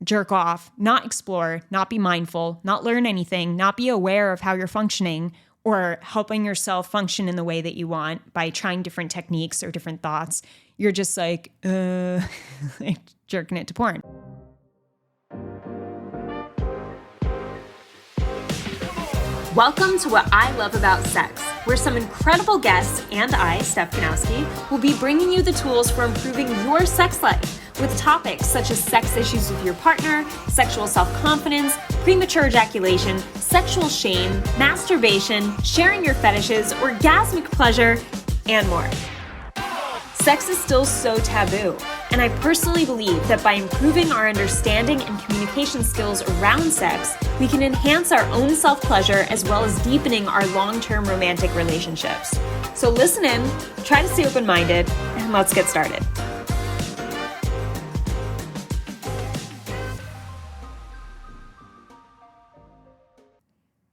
jerk off, not explore, not be mindful, not learn anything, not be aware of how you're functioning or helping yourself function in the way that you want by trying different techniques or different thoughts. You're just like jerking it to porn. Welcome to What I Love About Sex, where some incredible guests and I, Steph Kanowski, will be bringing you the tools for improving your sex life with topics such as sex issues with your partner, sexual self-confidence, premature ejaculation, sexual shame, masturbation, sharing your fetishes, orgasmic pleasure, and more. Sex is still so taboo, and I personally believe that by improving our understanding and communication skills around sex, we can enhance our own self-pleasure as well as deepening our long-term romantic relationships. So listen in, try to stay open-minded, and let's get started.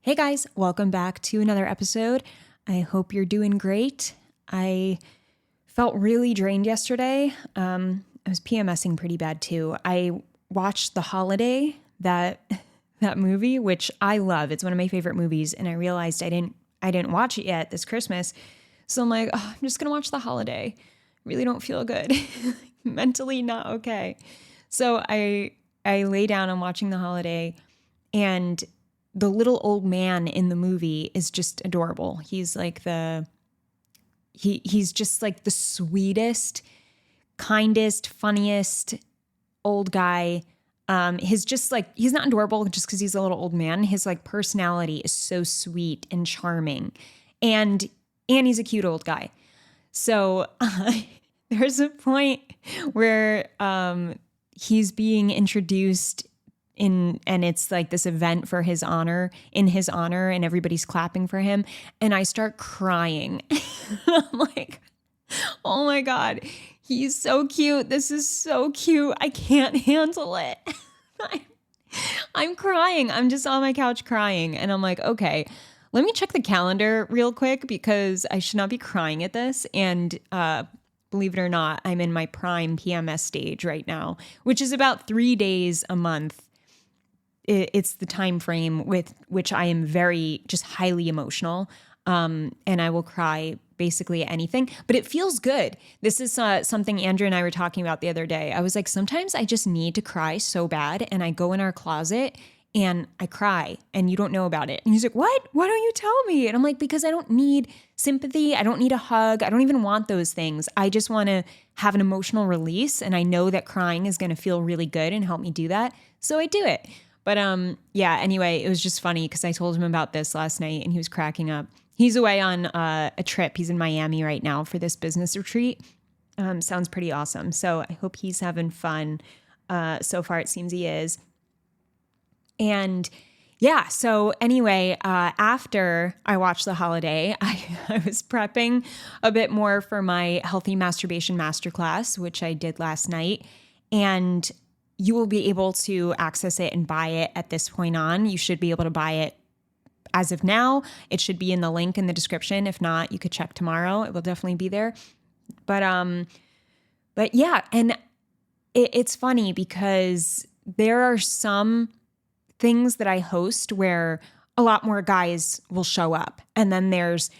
Hey guys, welcome back to another episode. I hope you're doing great. I felt really drained yesterday. I was PMSing pretty bad too. I watched The Holiday, that movie, which I love. It's one of my favorite movies, and I realized I didn't watch it yet this Christmas. So I'm like, I'm just gonna watch The Holiday. Really don't feel good. Mentally not okay. So I lay down, I'm watching The Holiday, and the little old man in the movie is just adorable. He's like he's just like the sweetest, kindest, funniest old guy. He's just like, he's not adorable just because he's a little old man. His like personality is so sweet and charming, and he's a cute old guy. So there's a point where he's being introduced and it's like this event for his honor, and everybody's clapping for him. And I start crying. I'm like, oh my God, he's so cute. This is so cute. I can't handle it. I'm crying. I'm just on my couch crying. And I'm like, okay, let me check the calendar real quick because I should not be crying at this. And believe it or not, I'm in my prime PMS stage right now, which is about 3 days a month. It's the time frame with which I am very just highly emotional, and I will cry basically at anything, but it feels good. This is something Andrew and I were talking about the other day. I was like, sometimes I just need to cry so bad, and I go in our closet and I cry, and you don't know about it. And he's like, what? Why don't you tell me? And I'm like, because I don't need sympathy. I don't need a hug. I don't even want those things. I just want to have an emotional release, and I know that crying is going to feel really good and help me do that. So I do it. But yeah, anyway, it was just funny because I told him about this last night and he was cracking up. He's away on a trip. He's in Miami right now for this business retreat. Sounds pretty awesome. So I hope he's having fun. So far, it seems he is. And yeah, so anyway, after I watched The Holiday, I was prepping a bit more for my Healthy Masturbation Masterclass, which I did last night. And you will be able to access it and buy it at this point on. You should be able to buy it as of now. It should be in the link in the description. If not, you could check tomorrow. It will definitely be there. But yeah, and it's funny because there are some things that I host where a lot more guys will show up. And then there's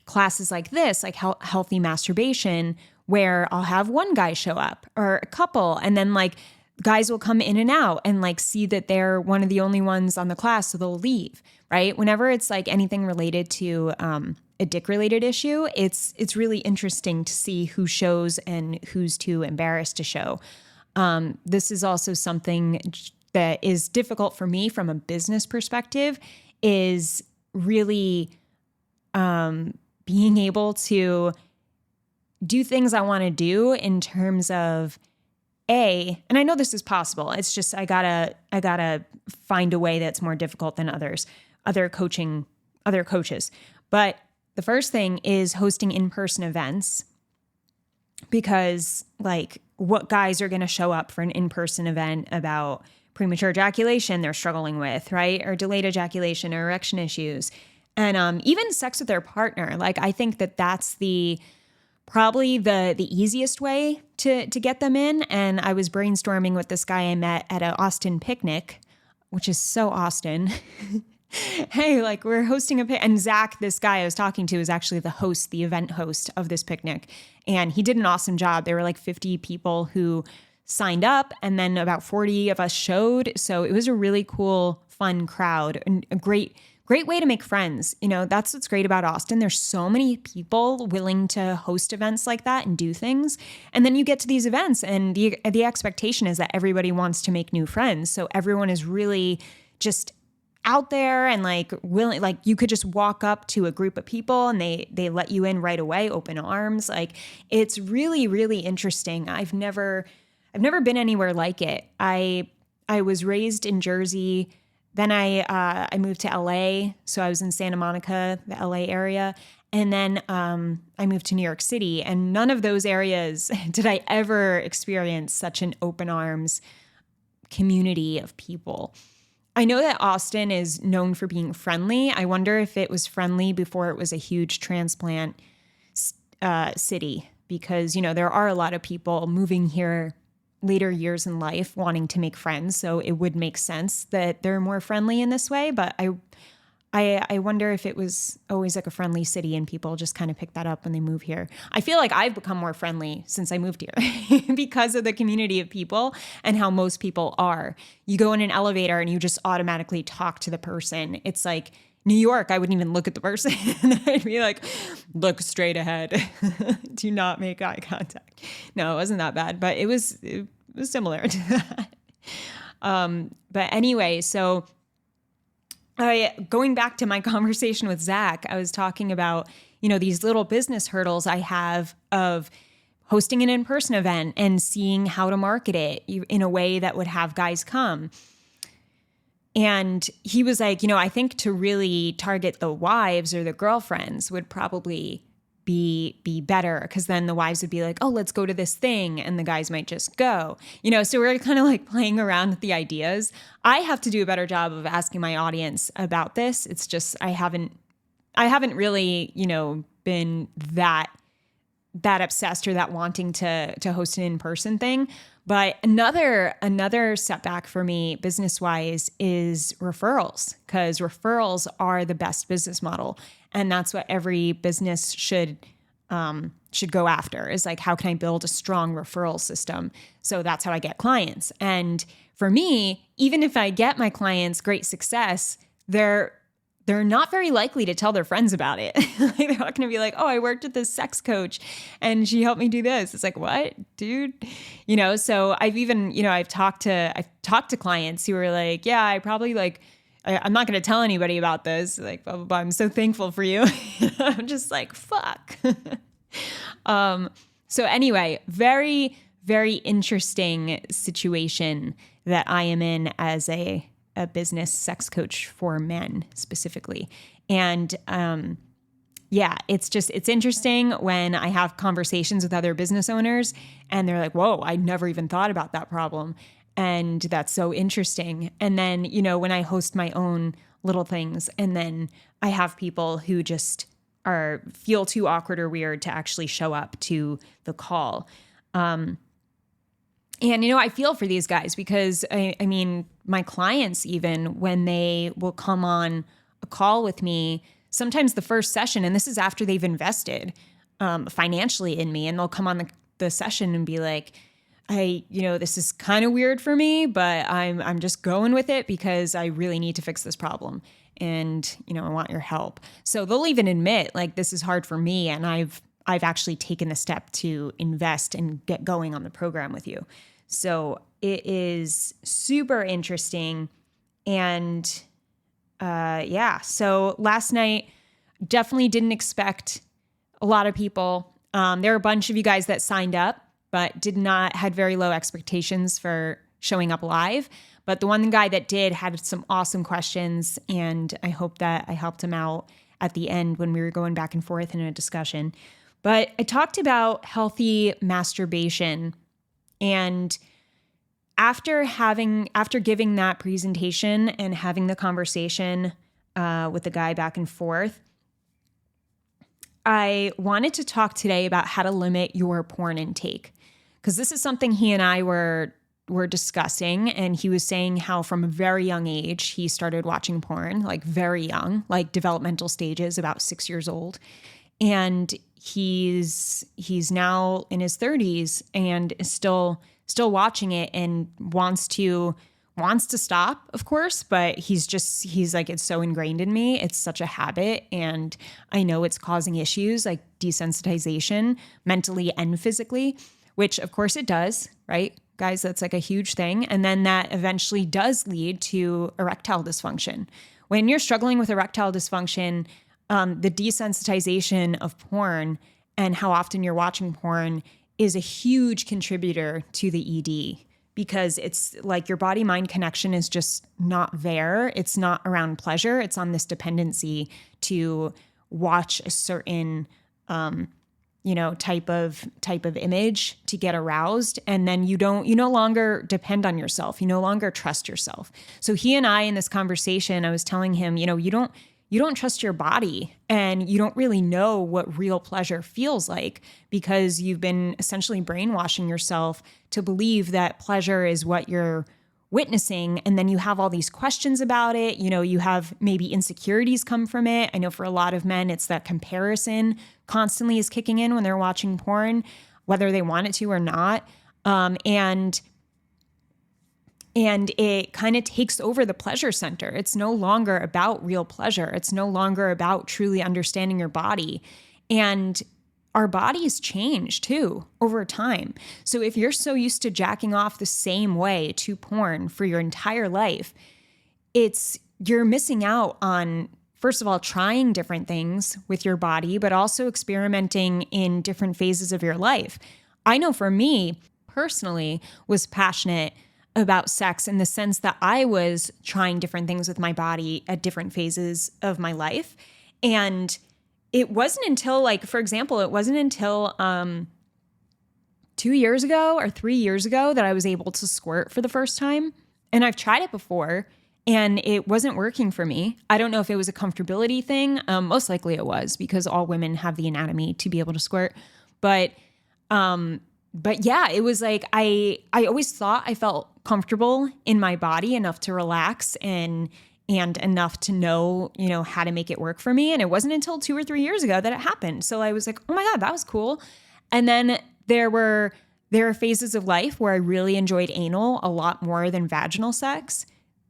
classes like this, like Healthy Masturbation, where I'll have one guy show up or a couple, and then like guys will come in and out and like see that they're one of the only ones on the class, so they'll leave, right? Whenever it's like anything related to a dick-related issue, it's really interesting to see who shows and who's too embarrassed to show. This is also something that is difficult for me from a business perspective, is really being able to do things I want to do in terms of and I know this is possible. It's just I gotta find a way that's more difficult than other coaches. But the first thing is hosting in-person events, because like what guys are going to show up for an in-person event about premature ejaculation they're struggling with, right? Or delayed ejaculation or erection issues. And even sex with their partner. Like I think that that's the probably the easiest way to get them in. And I was brainstorming with this guy I met at an Austin picnic, which is so Austin. Hey, like we're hosting and Zach, this guy I was talking to, is actually the event host of this picnic. And he did an awesome job. There were like 50 people who signed up, and then about 40 of us showed. So it was a really cool, fun crowd, and a great way to make friends. That's what's great about Austin. There's so many people willing to host events like that and do things. And then you get to these events and the expectation is that everybody wants to make new friends. So everyone is really just out there and like willing, like you could just walk up to a group of people and they let you in right away, open arms. Like it's really, really interesting. I've never been anywhere like it. I was raised in Jersey. Then I moved to LA. So I was in Santa Monica, the LA area. And then I moved to New York City. And none of those areas did I ever experience such an open arms community of people. I know that Austin is known for being friendly. I wonder if it was friendly before it was a huge transplant city, because, there are a lot of people moving here later years in life wanting to make friends. So it would make sense that they're more friendly in this way. But I wonder if it was always like a friendly city and people just kind of pick that up when they move here. I feel like I've become more friendly since I moved here because of the community of people and how most people are. You go in an elevator and you just automatically talk to the person. It's like New York, I wouldn't even look at the person. I'd be like, look straight ahead. Do not make eye contact. No, it wasn't that bad, but it was similar to that. But anyway, so going back to my conversation with Zach, I was talking about, these little business hurdles I have of hosting an in-person event and seeing how to market it in a way that would have guys come. And he was like, I think to really target the wives or the girlfriends would probably be better, because then the wives would be like, oh, let's go to this thing, and the guys might just go. So we're kind of like playing around with the ideas. I have to do a better job of asking my audience about this. It's just I haven't really, been that obsessed or that wanting to host an in-person thing. But another setback for me business-wise is referrals, because referrals are the best business model. And that's what every business should go after, is like, how can I build a strong referral system? So that's how I get clients. And for me, even if I get my clients great success, they're not very likely to tell their friends about it. Like, they're not going to be like, oh, I worked with this sex coach and she helped me do this. It's like, what, dude? So I've talked to clients who are like, yeah, I probably I'm not going to tell anybody about this. Like, blah, blah, blah. I'm so thankful for you. I'm just like, fuck. So anyway, very, very interesting situation that I am in as a business sex coach for men specifically. And it's interesting when I have conversations with other business owners and they're like, whoa, I never even thought about that problem. And that's so interesting. And then, when I host my own little things, and then I have people who just feel too awkward or weird to actually show up to the call. And, I feel for these guys, because I mean, my clients, even when they will come on a call with me, sometimes the first session, and this is after they've invested financially in me, and they'll come on the session and be like, this is kind of weird for me, but I'm just going with it because I really need to fix this problem. And, I want your help. So they'll even admit, like, this is hard for me. And I've actually taken the step to invest and get going on the program with you. So it is super interesting. And, so last night, definitely didn't expect a lot of people. There were a bunch of you guys that signed up, but had very low expectations for showing up live. But the one guy that did had some awesome questions, and I hope that I helped him out at the end when we were going back and forth in a discussion. But I talked about healthy masturbation, and after giving that presentation and having the conversation with the guy back and forth, I wanted to talk today about how to limit your porn intake, because this is something he and I were discussing, and he was saying how from a very young age he started watching porn, like very young, like developmental stages, about 6 years old, and he's now in his 30s and is still watching it and wants to stop, of course, but he's like, it's so ingrained in me. It's such a habit. And I know it's causing issues like desensitization mentally and physically, which of course it does, right? Guys, that's like a huge thing. And then that eventually does lead to erectile dysfunction. When you're struggling with erectile dysfunction, the desensitization of porn and how often you're watching porn is a huge contributor to the ED, because it's like your body-mind connection is just not there. It's not around pleasure. It's on this dependency to watch a certain, type of image to get aroused. And then you no longer depend on yourself. You no longer trust yourself. So he and I, in this conversation, I was telling him, you don't trust your body, and you don't really know what real pleasure feels like, because you've been essentially brainwashing yourself to believe that pleasure is what you're witnessing. And then you have all these questions about it. You have maybe insecurities come from it. I know for a lot of men, it's that comparison constantly is kicking in when they're watching porn, whether they want it to or not. And it kind of takes over the pleasure center. It's no longer about real pleasure. It's no longer about truly understanding your body. And our bodies change too over time. So if you're so used to jacking off the same way to porn for your entire life, you're missing out on, first of all, trying different things with your body, but also experimenting in different phases of your life. I know for me personally was passionate about sex in the sense that I was trying different things with my body at different phases of my life. And it wasn't until, for example, 2 years ago or 3 years ago that I was able to squirt for the first time. And I've tried it before and it wasn't working for me. I don't know if it was a comfortability thing. Most likely it was, because all women have the anatomy to be able to squirt. But yeah, it was like, I always thought I felt comfortable in my body enough to relax and enough to know, how to make it work for me. And it wasn't until 2 or 3 years ago that it happened. So I was like, oh my God, that was cool. And then there were phases of life where I really enjoyed anal a lot more than vaginal sex.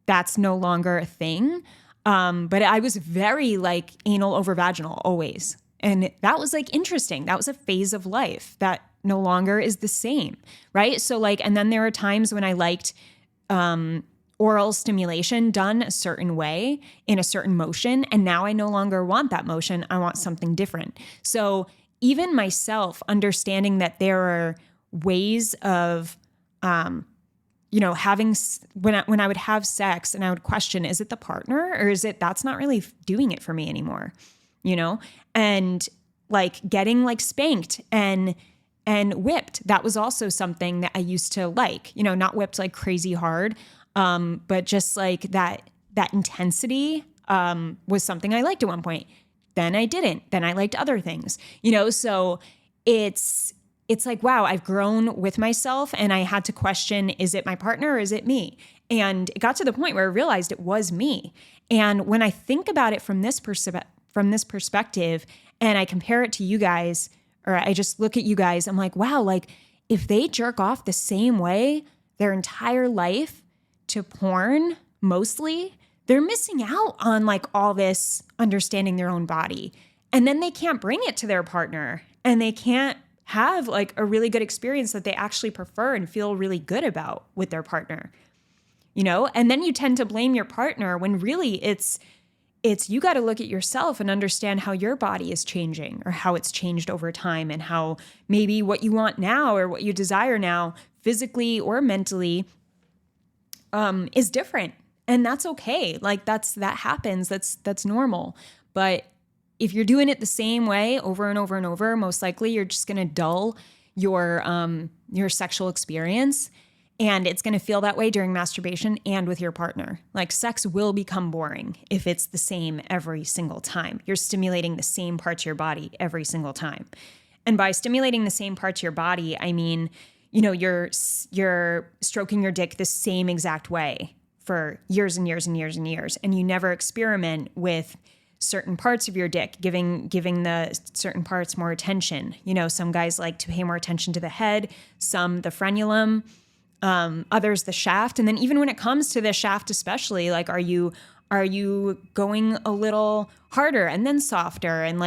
That's no longer a thing. But I was very anal over vaginal always. And that was interesting. That was a phase of life that no longer is the same, right? So and then there are times when I liked oral stimulation done a certain way in a certain motion, and now I no longer want that motion. I want something different. So even myself understanding that there are ways of, having, when I would have sex and I would question, is it the partner or is it, that's not really doing it for me anymore, and getting spanked and whipped. That was also something that I used to like, not whipped crazy hard, but just that intensity was something I liked at one point. Then I didn't. Then I liked other things, so it's wow, I've grown with myself, and I had to question, is it my partner or is it me? And it got to the point where I realized it was me. And when I think about it from this perspective, and I compare it to you guys, or I just look at you guys, I'm like, wow, if they jerk off the same way their entire life to porn, mostly, they're missing out on all this understanding their own body. And then they can't bring it to their partner, and they can't have a really good experience that they actually prefer and feel really good about with their partner, And then you tend to blame your partner when really it's you got to look at yourself and understand how your body is changing, or how it's changed over time, and how maybe what you want now or what you desire now, physically or mentally, is different. And that's okay. That happens. That's normal. But if you're doing it the same way over and over and over, most likely you're just going to dull your sexual experience. And it's going to feel that way during masturbation and with your partner. Like sex will become boring if it's the same every single time. You're stimulating the same parts of your body every single time. And by stimulating the same parts of your body, I mean, you're stroking your dick the same exact way for years and years and years and years. And you never experiment with certain parts of your dick, giving the certain parts more attention. Some guys like to pay more attention to the head, some the frenulum, others the shaft. And then even when it comes to the shaft especially, like are you going a little harder and then softer and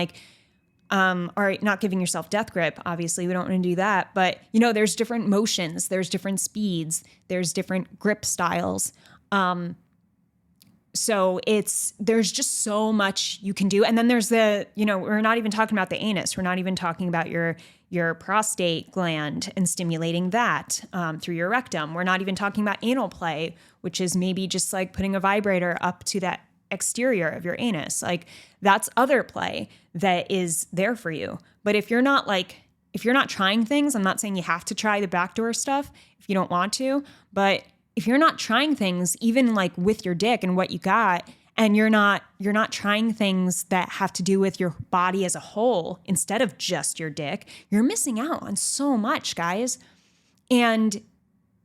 or not giving yourself death grip? Obviously we don't want to do that, but there's different motions, there's different speeds, there's different grip styles. So there's just so much you can do. And then there's we're not even talking about the anus. We're not even talking about your prostate gland and stimulating that through your rectum. We're not even talking about anal play, which is maybe just like putting a vibrator up to that exterior of your anus. Like that's other play that is there for you. But if you're not trying things, I'm not saying you have to try the backdoor stuff if you don't want to, but if you're not trying things, even like with your dick and what you got, and you're not trying things that have to do with your body as a whole instead of just your dick, you're missing out on so much, guys. And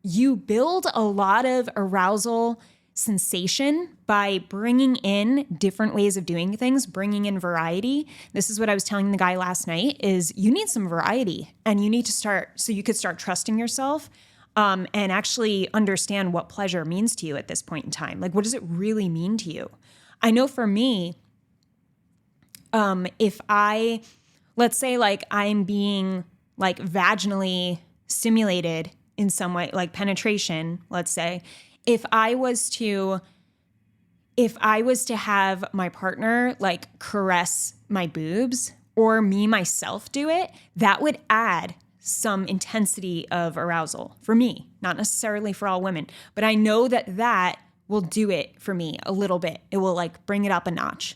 you build a lot of arousal sensation by bringing in different ways of doing things, bringing in variety. This is what I was telling the guy last night, is you need some variety, and you need to start so you could start trusting yourself. And actually understand what pleasure means to you at this point in time. Like, what does it really mean to you? I know for me, let's say like I'm being like vaginally stimulated in some way, like penetration, let's say, if I was to have my partner like caress my boobs or me myself do it, that would add some intensity of arousal for me, not necessarily for all women, but I know that will do it for me a little bit. It will like bring it up a notch.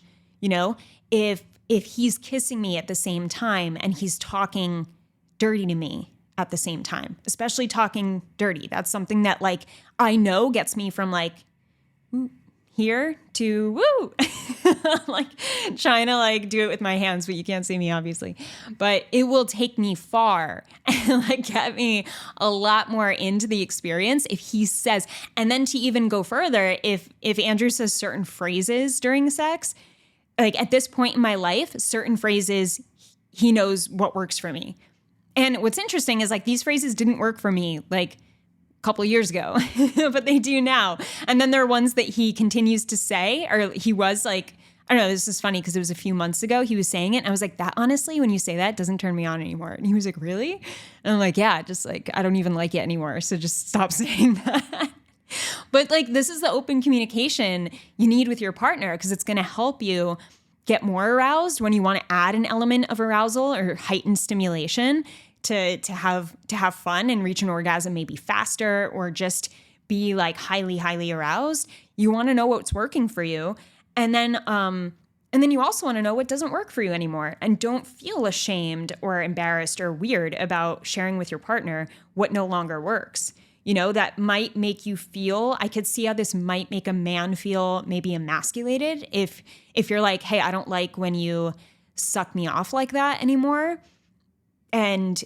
If he's kissing me at the same time and he's talking dirty to me at the same time, especially talking dirty, that's something that like I know gets me from like here to woo, like trying to like do it with my hands, but you can't see me obviously, but it will take me far and like get me a lot more into the experience if he says, and then to even go further, if Andrew says certain phrases during sex, like at this point in my life, certain phrases, he knows what works for me. And what's interesting is like these phrases didn't work for me like couple years ago, but they do now. And then there are ones that he continues to say, or he was like, I don't know, this is funny because it was a few months ago he was saying it. And I was like, that honestly, when you say that, doesn't turn me on anymore. And he was like, really? And I'm like, yeah, just like, I don't even like it anymore. So just stop saying that. But like, this is the open communication you need with your partner because it's going to help you get more aroused when you want to add an element of arousal or heightened stimulation to have fun and reach an orgasm maybe faster or just be like highly, highly aroused. You want to know what's working for you. And then you also want to know what doesn't work for you anymore. And don't feel ashamed or embarrassed or weird about sharing with your partner what no longer works. That might make you feel, I could see how this might make a man feel maybe emasculated if you're like, hey, I don't like when you suck me off like that anymore. And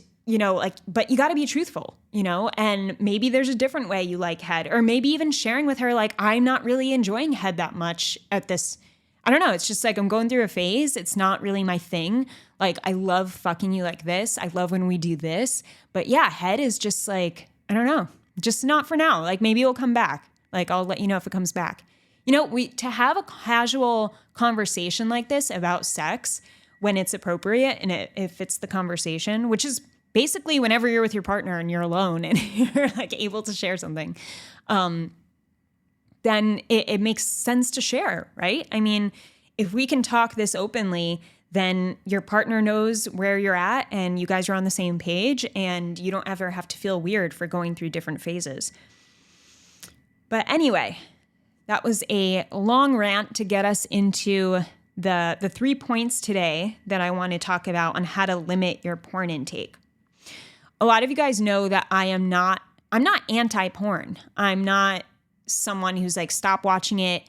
but you got to be truthful, and maybe there's a different way you like head, or maybe even sharing with her, like, I'm not really enjoying head that much at this. I don't know. It's just like, I'm going through a phase. It's not really my thing. Like, I love fucking you like this. I love when we do this, but yeah, head is just like, I don't know, just not for now. Like maybe it'll come back. Like, I'll let you know if it comes back. To have a casual conversation like this about sex when it's appropriate and if it's the conversation, which is basically whenever you're with your partner and you're alone and you're like able to share something, then it makes sense to share, right? I mean, if we can talk this openly, then your partner knows where you're at and you guys are on the same page and you don't ever have to feel weird for going through different phases. But anyway, that was a long rant to get us into the 3 points today that I want to talk about on how to limit your porn intake. A lot of you guys know that I am not I'm not anti-porn. I'm not someone who's like, stop watching it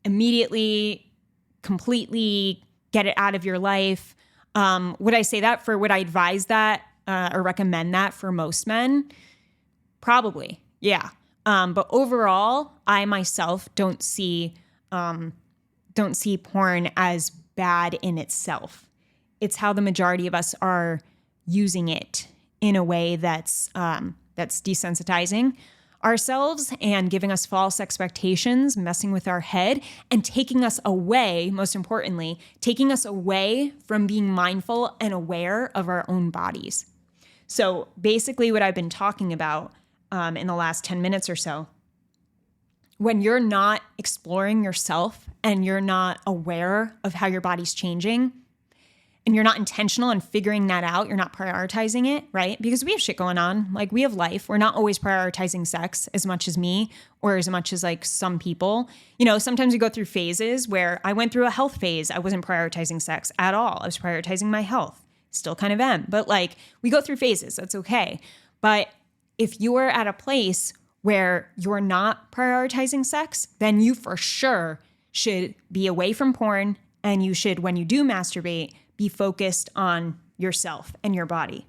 immediately, completely, get it out of your life. Would I say that would I advise that or recommend that for most men? Probably, yeah. But overall, I myself don't see porn as bad in itself. It's how the majority of us are using it in a way that's desensitizing ourselves and giving us false expectations, messing with our head, and taking us away, most importantly, taking us away from being mindful and aware of our own bodies. So basically what I've been talking about in the last 10 minutes or so, when you're not exploring yourself and you're not aware of how your body's changing, and you're not intentional in figuring that out, you're not prioritizing it, right? Because we have shit going on. Like, we have life. We're not always prioritizing sex as much as me or as much as like some people. You know, sometimes we go through phases where I went through a health phase. I wasn't prioritizing sex at all. I was prioritizing my health. Still kind of am. But like, we go through phases. That's okay. But if you are at a place where you're not prioritizing sex, then you for sure should be away from porn. And you should, when you do masturbate, be focused on yourself and your body.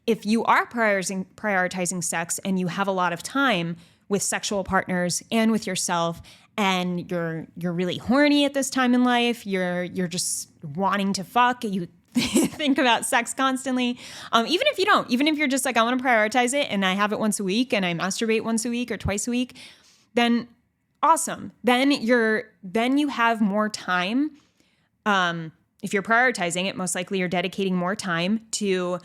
If you are prioritizing sex and you have a lot of time with sexual partners and with yourself, and you're really horny at this time in life, you're just wanting to fuck, you think about sex constantly. Even if you don't, even if you're just like, I want to prioritize it and I have it once a week and I masturbate once a week or twice a week, then awesome. Then you have more time. If you're prioritizing it, most likely you're dedicating more time to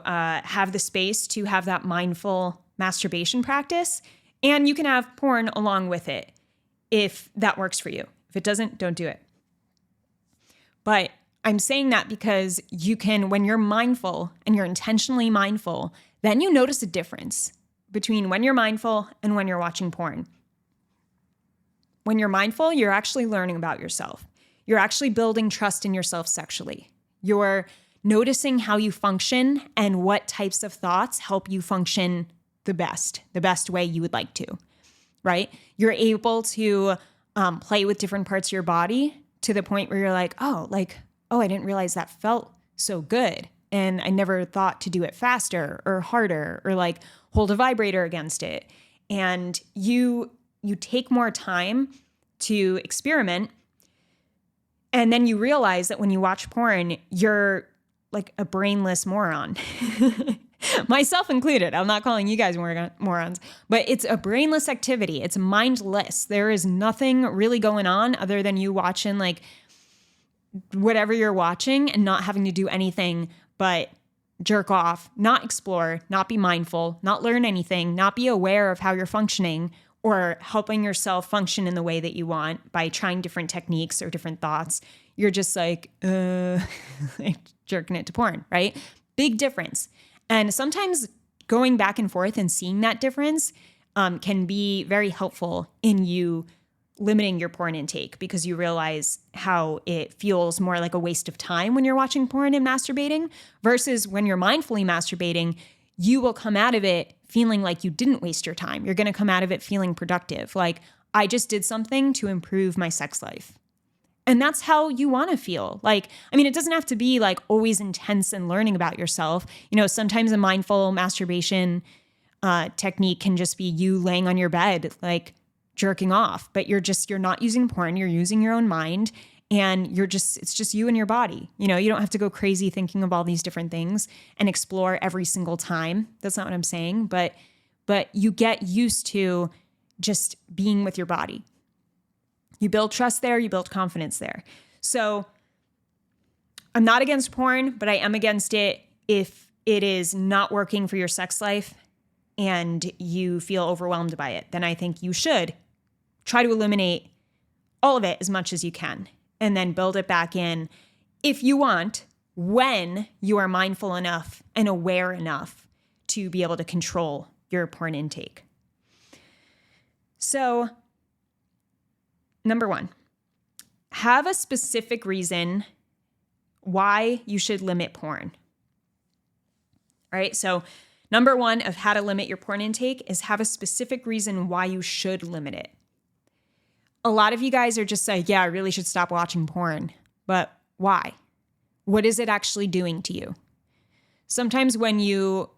have the space to have that mindful masturbation practice. And you can have porn along with it if that works for you. If it doesn't, don't do it. But I'm saying that because you can, when you're mindful and you're intentionally mindful, then you notice a difference between when you're mindful and when you're watching porn. When you're mindful, you're actually learning about yourself. You're actually building trust in yourself sexually. You're noticing how you function and what types of thoughts help you function the best way you would like to, right? You're able to play with different parts of your body to the point where you're like, oh, I didn't realize that felt so good. And I never thought to do it faster or harder or like hold a vibrator against it. And you take more time to experiment. And then you realize that when you watch porn, you're like a brainless moron. Myself included. I'm not calling you guys morons, but it's a brainless activity. It's mindless. There is nothing really going on other than you watching like whatever you're watching and not having to do anything but jerk off, not explore, not be mindful, not learn anything, not be aware of how you're functioning or helping yourself function in the way that you want by trying different techniques or different thoughts. You're just like jerking it to porn, right? Big difference. And sometimes going back and forth and seeing that difference can be very helpful in you limiting your porn intake because you realize how it feels more like a waste of time when you're watching porn and masturbating versus when you're mindfully masturbating, you will come out of it feeling like you didn't waste your time. You're going to come out of it feeling productive. Like, I just did something to improve my sex life. And that's how you want to feel. Like, I mean, it doesn't have to be like always intense and learning about yourself. You know, sometimes a mindful masturbation technique can just be you laying on your bed, like jerking off, but you're not using porn. You're using your own mind and it's just you and your body. You know, you don't have to go crazy thinking of all these different things and explore every single time. That's not what I'm saying, but you get used to just being with your body. You build trust there, you build confidence there. So I'm not against porn, but I am against it if it is not working for your sex life and you feel overwhelmed by it. Then I think you should try to eliminate all of it as much as you can and then build it back in if you want, when you are mindful enough and aware enough to be able to control your porn intake. So, number one, have a specific reason why you should limit porn. All right. So Number one of how to limit your porn intake is have a specific reason why you should limit it. A lot of you guys are just like, yeah, I really should stop watching porn. But why? What is it actually doing to you? Sometimes when you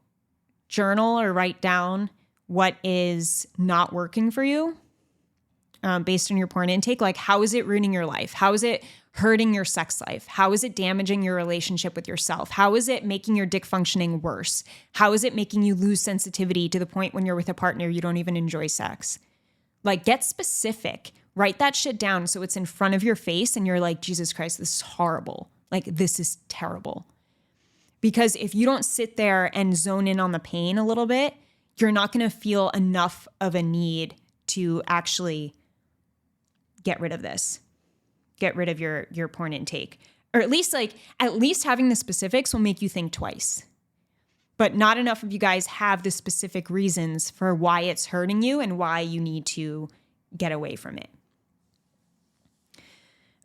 journal or write down what is not working for you, based on your porn intake, like how is it ruining your life? How is it hurting your sex life? How is it damaging your relationship with yourself? How is it making your dick functioning worse? How is it making you lose sensitivity to the point when you're with a partner you don't even enjoy sex? Like, get specific. Write that shit down so it's in front of your face and you're like, Jesus Christ, this is horrible. Like, this is terrible. Because if you don't sit there and zone in on the pain a little bit, you're not going to feel enough of a need to actually get rid of this. Get rid of your porn intake. Or at least having the specifics will make you think twice. But not enough of you guys have the specific reasons for why it's hurting you and why you need to get away from it.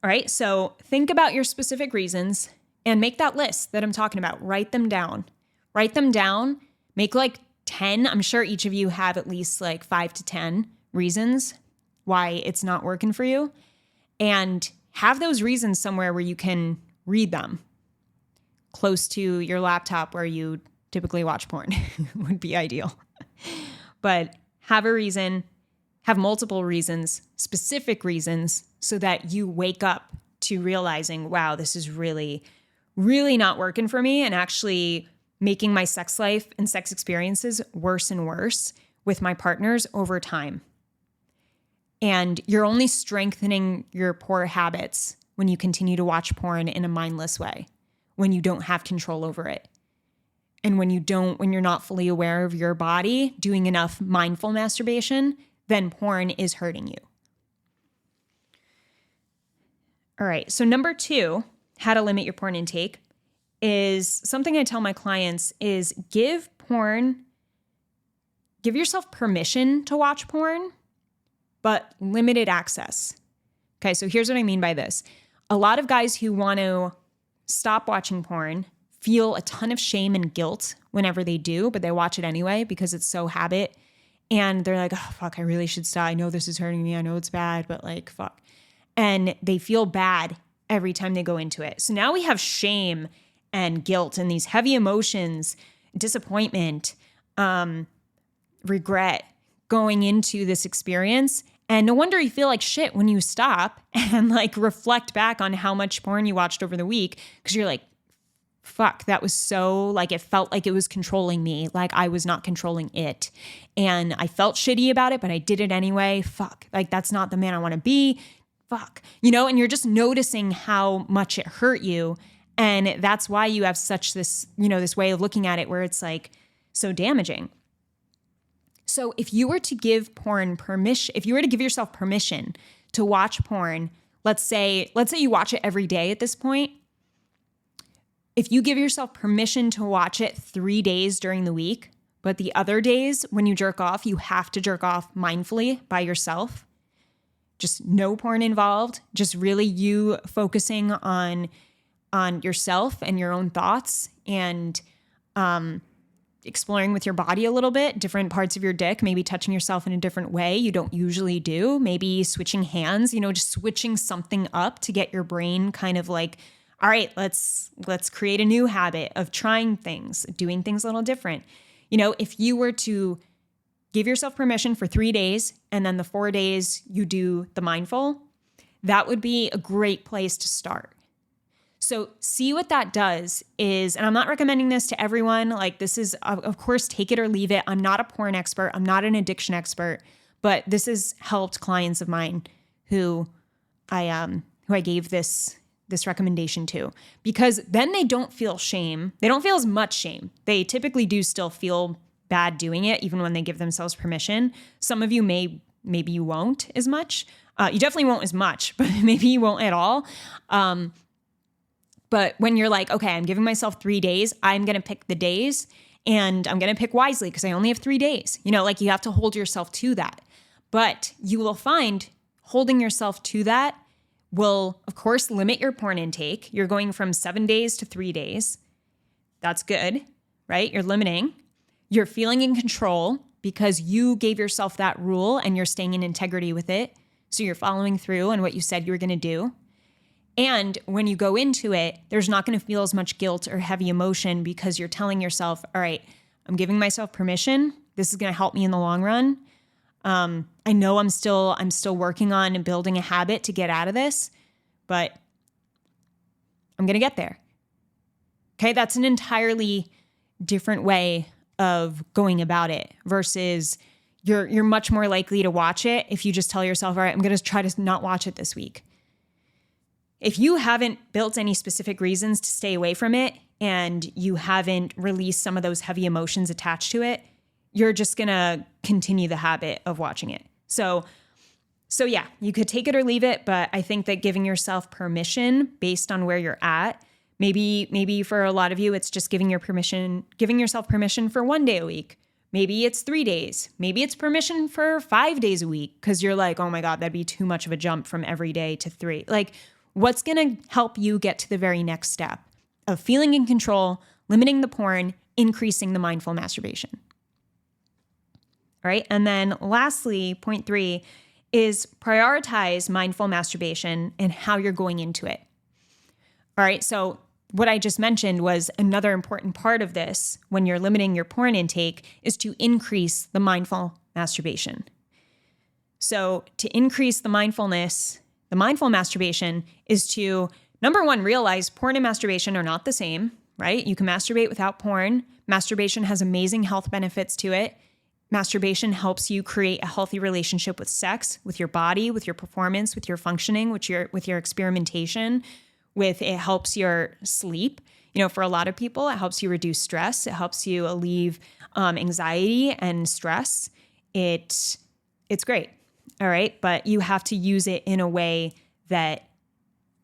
All right, so think about your specific reasons and make that list that I'm talking about. Write them down. Write them down. Make like 10. I'm sure each of you have at least like 5 to 10 reasons why it's not working for you. And have those reasons somewhere where you can read them. Close to your laptop where you typically watch porn would be ideal. But have a reason, have multiple reasons, specific reasons, so that you wake up to realizing, wow, this is really, really not working for me and actually making my sex life and sex experiences worse and worse with my partners over time. And you're only strengthening your poor habits when you continue to watch porn in a mindless way, when you don't have control over it. And when you're not fully aware of your body, doing enough mindful masturbation, then porn is hurting you. All right, so number 2, how to limit your porn intake, is something I tell my clients is give yourself permission to watch porn, but limited access. Okay, so here's what I mean by this. A lot of guys who want to stop watching porn feel a ton of shame and guilt whenever they do, but they watch it anyway because it's so habit. And they're like, oh, fuck, I really should stop. I know this is hurting me. I know it's bad, but like, fuck. And they feel bad every time they go into it. So now we have shame and guilt and these heavy emotions, disappointment, regret going into this experience. And no wonder you feel like shit when you stop and like reflect back on how much porn you watched over the week, because you're like, fuck, that was so, like, it felt like it was controlling me, like I was not controlling it. And I felt shitty about it, but I did it anyway. Fuck, like that's not the man I want to be. Fuck, and you're just noticing how much it hurt you. And that's why you have such this, this way of looking at it where it's like so damaging. So if you were to give porn permission, if you were to give yourself permission to watch porn, let's say you watch it every day at this point. If you give yourself permission to watch it 3 days during the week, but the other days when you jerk off, you have to jerk off mindfully by yourself, just no porn involved, just really you focusing on yourself and your own thoughts and exploring with your body a little bit, different parts of your dick, maybe touching yourself in a different way you don't usually do, maybe switching hands, just switching something up to get your brain kind of like, all right, let's create a new habit of trying things, doing things a little different. If you were to give yourself permission for 3 days and then the 4 days you do the mindful, that would be a great place to start. So see what that does is, and I'm not recommending this to everyone, like this is, of course, take it or leave it. I'm not a porn expert. I'm not an addiction expert, but this has helped clients of mine who I gave this recommendation to, because then they don't feel shame. They don't feel as much shame. They typically do still feel bad doing it, even when they give themselves permission. Some of you maybe you won't as much. You definitely won't as much, but maybe you won't at all. But when you're like, okay, I'm giving myself 3 days, I'm going to pick the days and I'm going to pick wisely because I only have 3 days. Like you have to hold yourself to that. But you will find holding yourself to that will, of course, limit your porn intake. You're going from 7 days to 3 days. That's good, right? You're limiting. You're feeling in control because you gave yourself that rule and you're staying in integrity with it. So you're following through on what you said you were going to do. And when you go into it, there's not going to feel as much guilt or heavy emotion because you're telling yourself, all right, I'm giving myself permission. This is going to help me in the long run. I know I'm still working on building a habit to get out of this, but I'm going to get there. Okay. That's an entirely different way of going about it versus you're much more likely to watch it if you just tell yourself, all right, I'm going to try to not watch it this week. If you haven't built any specific reasons to stay away from it and you haven't released some of those heavy emotions attached to it, you're just going to continue the habit of watching it. So yeah, you could take it or leave it, but I think that giving yourself permission based on where you're at, maybe for a lot of you, it's just giving yourself permission for 1 day a week. Maybe it's 3 days. Maybe it's permission for 5 days a week because you're like, oh my God, that'd be too much of a jump from every day to 3. Like, what's going to help you get to the very next step of feeling in control, limiting the porn, increasing the mindful masturbation? All right. And then lastly, point 3 is prioritize mindful masturbation and how you're going into it. All right. So what I just mentioned was another important part of this when you're limiting your porn intake is to increase the mindful masturbation. So to increase the mindful masturbation is to, number one, realize porn and masturbation are not the same, right? You can masturbate without porn. Masturbation has amazing health benefits to it. Masturbation helps you create a healthy relationship with sex, with your body, with your performance, with your functioning, with your experimentation. It helps your sleep. For a lot of people, it helps you reduce stress. It helps you alleviate anxiety and stress. It's great. All right. But you have to use it in a way that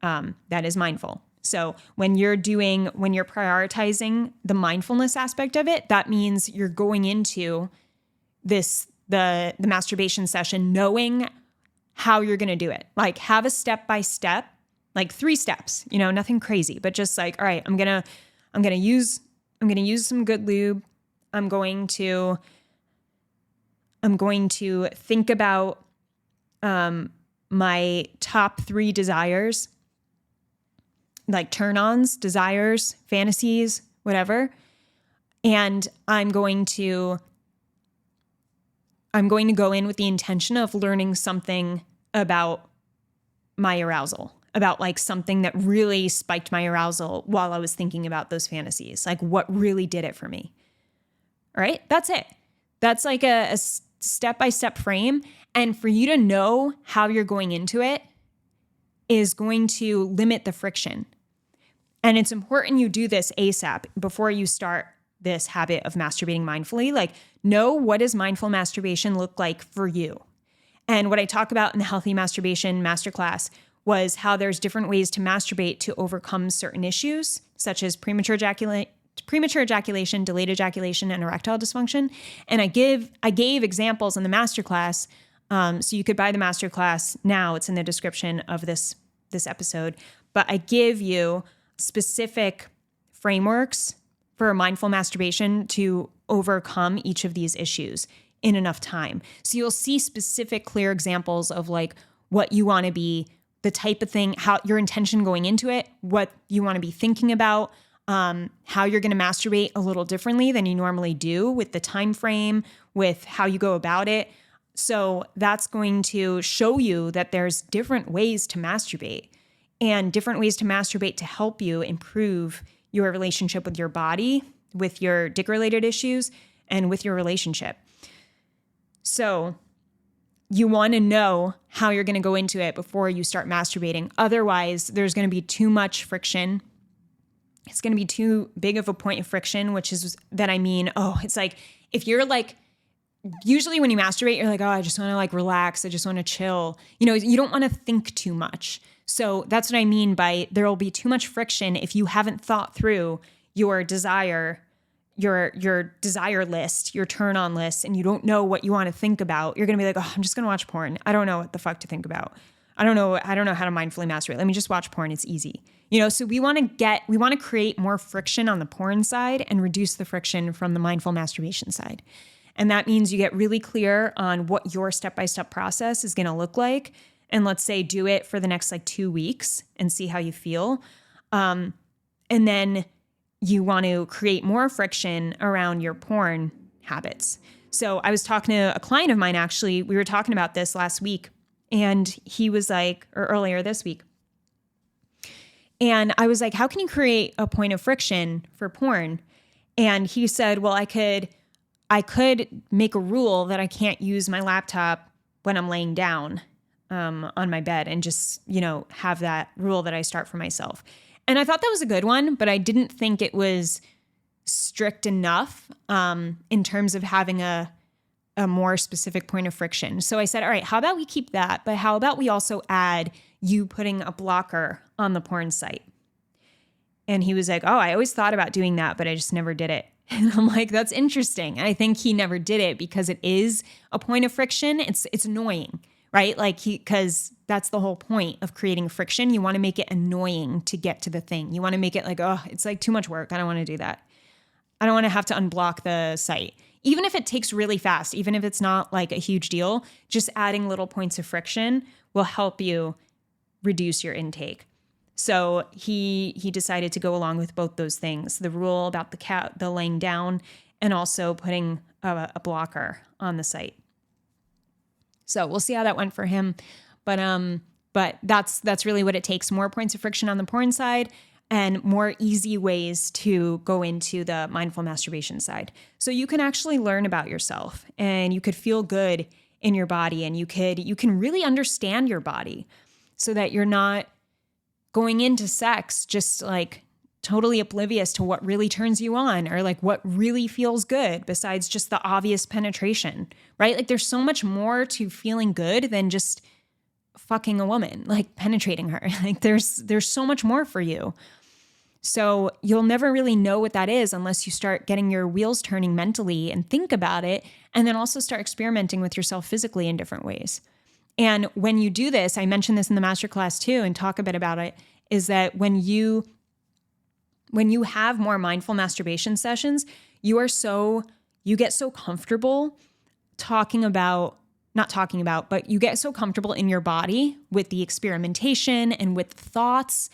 is mindful. So when you're prioritizing the mindfulness aspect of it, that means you're going into the masturbation session knowing how you're going to do it. Like, have a step-by-step, like 3 steps, nothing crazy, but just like, all right, I'm going to use some good lube. I'm going to think about my top 3 desires, like turn-ons, desires, fantasies, whatever. And I'm going to go in with the intention of learning something about my arousal, about like something that really spiked my arousal while I was thinking about those fantasies, like what really did it for me. All right, that's it. That's like a step-by-step frame. And for you to know how you're going into it is going to limit the friction. And it's important you do this ASAP before you start this habit of masturbating mindfully. Like, know, what does mindful masturbation look like for you? And what I talk about in the Healthy Masturbation Masterclass was how there's different ways to masturbate to overcome certain issues, such as premature ejaculation, delayed ejaculation, and erectile dysfunction. And I gave examples in the masterclass. So you could buy the masterclass now. It's in the description of this episode. But I give you specific frameworks for mindful masturbation to overcome each of these issues in enough time. So you'll see specific, clear examples of like what you want to be, the type of thing, how your intention going into it, what you want to be thinking about, how you're going to masturbate a little differently than you normally do with the time frame, with how you go about it. So that's going to show you that there's different ways to masturbate and different ways to masturbate to help you improve your relationship with your body, with your dick-related issues, and with your relationship. So you want to know how you're going to go into it before you start masturbating. Otherwise, there's going to be too much friction. It's going to be too big of a point of friction, which is that it's like if you're like, usually when you masturbate, you're like, oh, I just want to like relax. I just want to chill. You don't want to think too much. So that's what I mean by there will be too much friction if you haven't thought through your desire list, your turn on list, and you don't know what you want to think about. You're going to be like, oh, I'm just going to watch porn. I don't know what the fuck to think about. I don't know how to mindfully masturbate. Let me just watch porn. It's easy. So we want to create more friction on the porn side and reduce the friction from the mindful masturbation side. And that means you get really clear on what your step-by-step process is going to look like. And let's say do it for the next 2 weeks and see how you feel. And then you want to create more friction around your porn habits. So I was talking to a client of mine, actually. We were talking about this last week. And he was or earlier this week. And I was like, how can you create a point of friction for porn? And he said, well, I could make a rule that I can't use my laptop when I'm laying down on my bed and just, have that rule that I start for myself. And I thought that was a good one, but I didn't think it was strict enough in terms of having a more specific point of friction. So I said, all right, how about we keep that? But how about we also add you putting a blocker on the porn site? And he was like, oh, I always thought about doing that, but I just never did it. And I'm like, that's interesting. And I think he never did it because it is a point of friction. It's annoying, right? Because that's the whole point of creating friction. You want to make it annoying to get to the thing. You want to make it it's too much work. I don't want to do that. I don't want to have to unblock the site. Even if it takes really fast, even if it's not a huge deal, just adding little points of friction will help you reduce your intake. So he decided to go along with both those things, the rule about the laying down, and also putting a blocker on the site. So we'll see how that went for him. But that's really what it takes. More points of friction on the porn side and more easy ways to go into the mindful masturbation side. So you can actually learn about yourself and you could feel good in your body, and you can really understand your body so that you're not going into sex just totally oblivious to what really turns you on or what really feels good besides just the obvious penetration, right? There's so much more to feeling good than just fucking a woman, penetrating her. There's so much more for you. So you'll never really know what that is unless you start getting your wheels turning mentally and think about it, and then also start experimenting with yourself physically in different ways. And when you do this, I mentioned this in the masterclass too, and talk a bit about it, is that when you have more mindful masturbation sessions, you get so comfortable but you get so comfortable in your body with the experimentation and with thoughts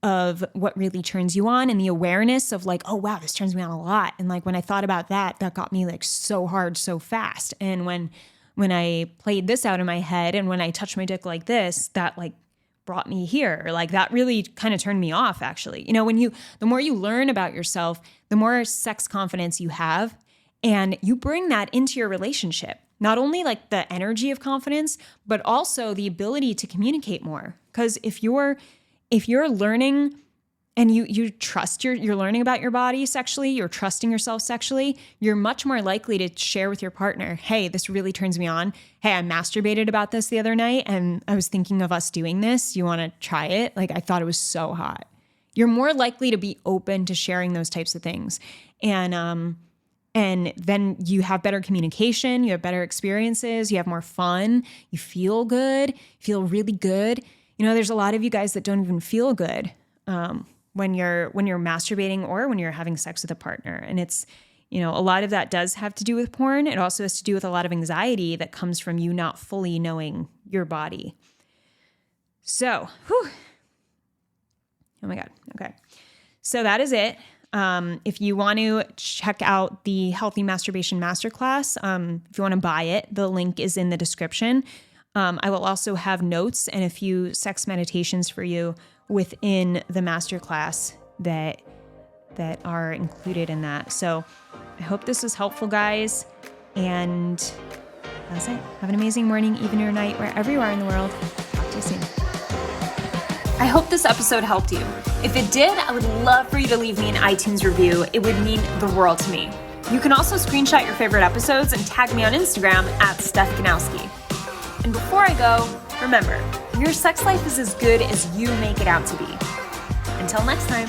of what really turns you on and the awareness of oh, wow, this turns me on a lot. And when I thought about that got me so hard, so fast. And when I played this out in my head and when I touched my dick like this, that brought me here. That really kind of turned me off, actually. The more you learn about yourself, the more sex confidence you have, and you bring that into your relationship. Not only the energy of confidence, but also the ability to communicate more. Because if you're learning and you trust you're learning about your body sexually, you're trusting yourself sexually, you're much more likely to share with your partner, hey, this really turns me on. Hey, I masturbated about this the other night and I was thinking of us doing this. You want to try it? I thought it was so hot. You're more likely to be open to sharing those types of things. And then you have better communication, you have better experiences, you have more fun, you feel good, feel really good. There's a lot of you guys that don't even feel good when you're masturbating or when you're having sex with a partner. And it's, a lot of that does have to do with porn. It also has to do with a lot of anxiety that comes from you not fully knowing your body. So, oh my God. Okay. So that is it. If you want to check out the Healthy Masturbation Masterclass, if you want to buy it, the link is in the description. I will also have notes and a few sex meditations for you within the masterclass that are included in that. So I hope this was helpful, guys. And that's it. Have an amazing morning, evening, or night, wherever you are in the world. Talk to you soon. I hope this episode helped you. If it did, I would love for you to leave me an iTunes review. It would mean the world to me. You can also screenshot your favorite episodes and tag me on Instagram @StephKanowski. And before I go, remember, your sex life is as good as you make it out to be. Until next time.